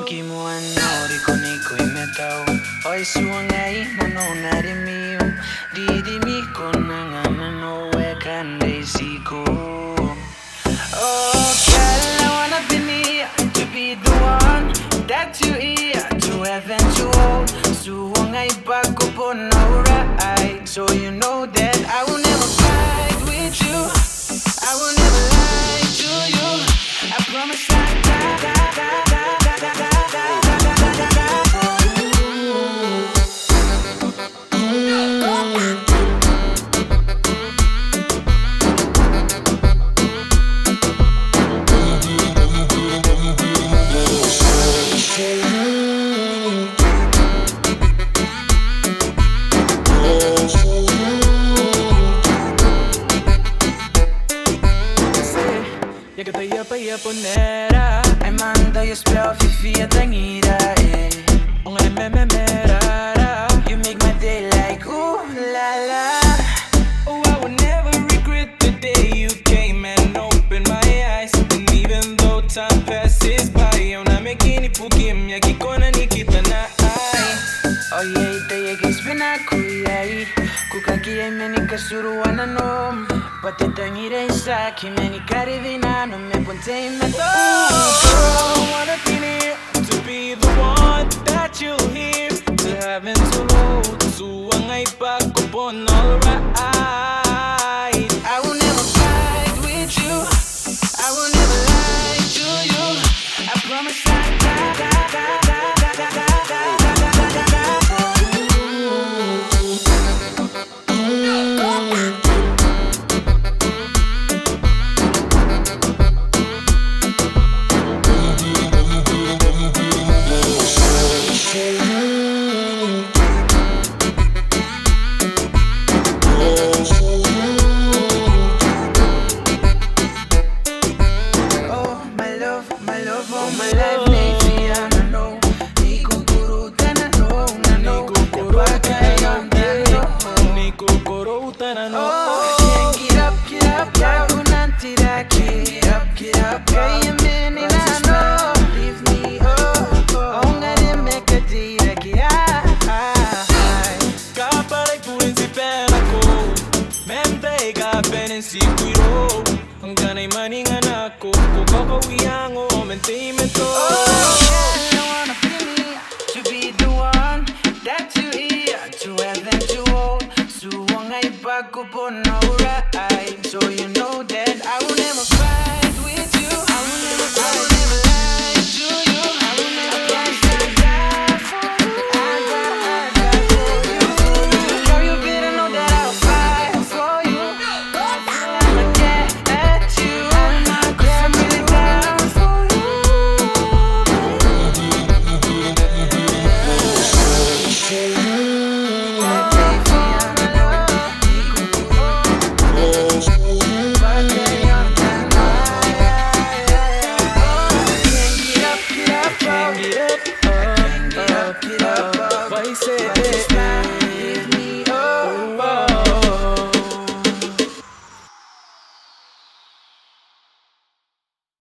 Kimuanori koniko imetao Oi suangai nano narimiu Didi miko nangana no wekande siko Oh girl, I wanna be near to be the one that you hear to eventual Suangai bako po no right So you know that I will never fight with you I will never lie to you I promise Jag kan ta hjälpa på nära Ay manda jag spel fifi at tangira Om jag är med rara You make my day like ooh la la Oh, I would never regret the day you came and opened my eyes And even though time passes by Jag namekini pukim yakikona nikita na ai Oye ita yake spina kuyai Kukakia imeni kasuru wananom Pati tangira isaki meni karivina No me ponte me Girl, I wanna be near to be the one that you'll hear To heaven to low Suangay pagkupon alright I will never fight with you I will never lie to you I promise Oh my life Navia na no Niku kuruta na no na no Kapaka yon na no Niku kuruta na no Oh can't get up Yaku nanti daki Get up Kaya mini na no Leave me oh nga de meka tira ki Kaparay purin si pera ko Mente ka penin si kuiro Ang ganay maningan ako Kukakawiang o mente to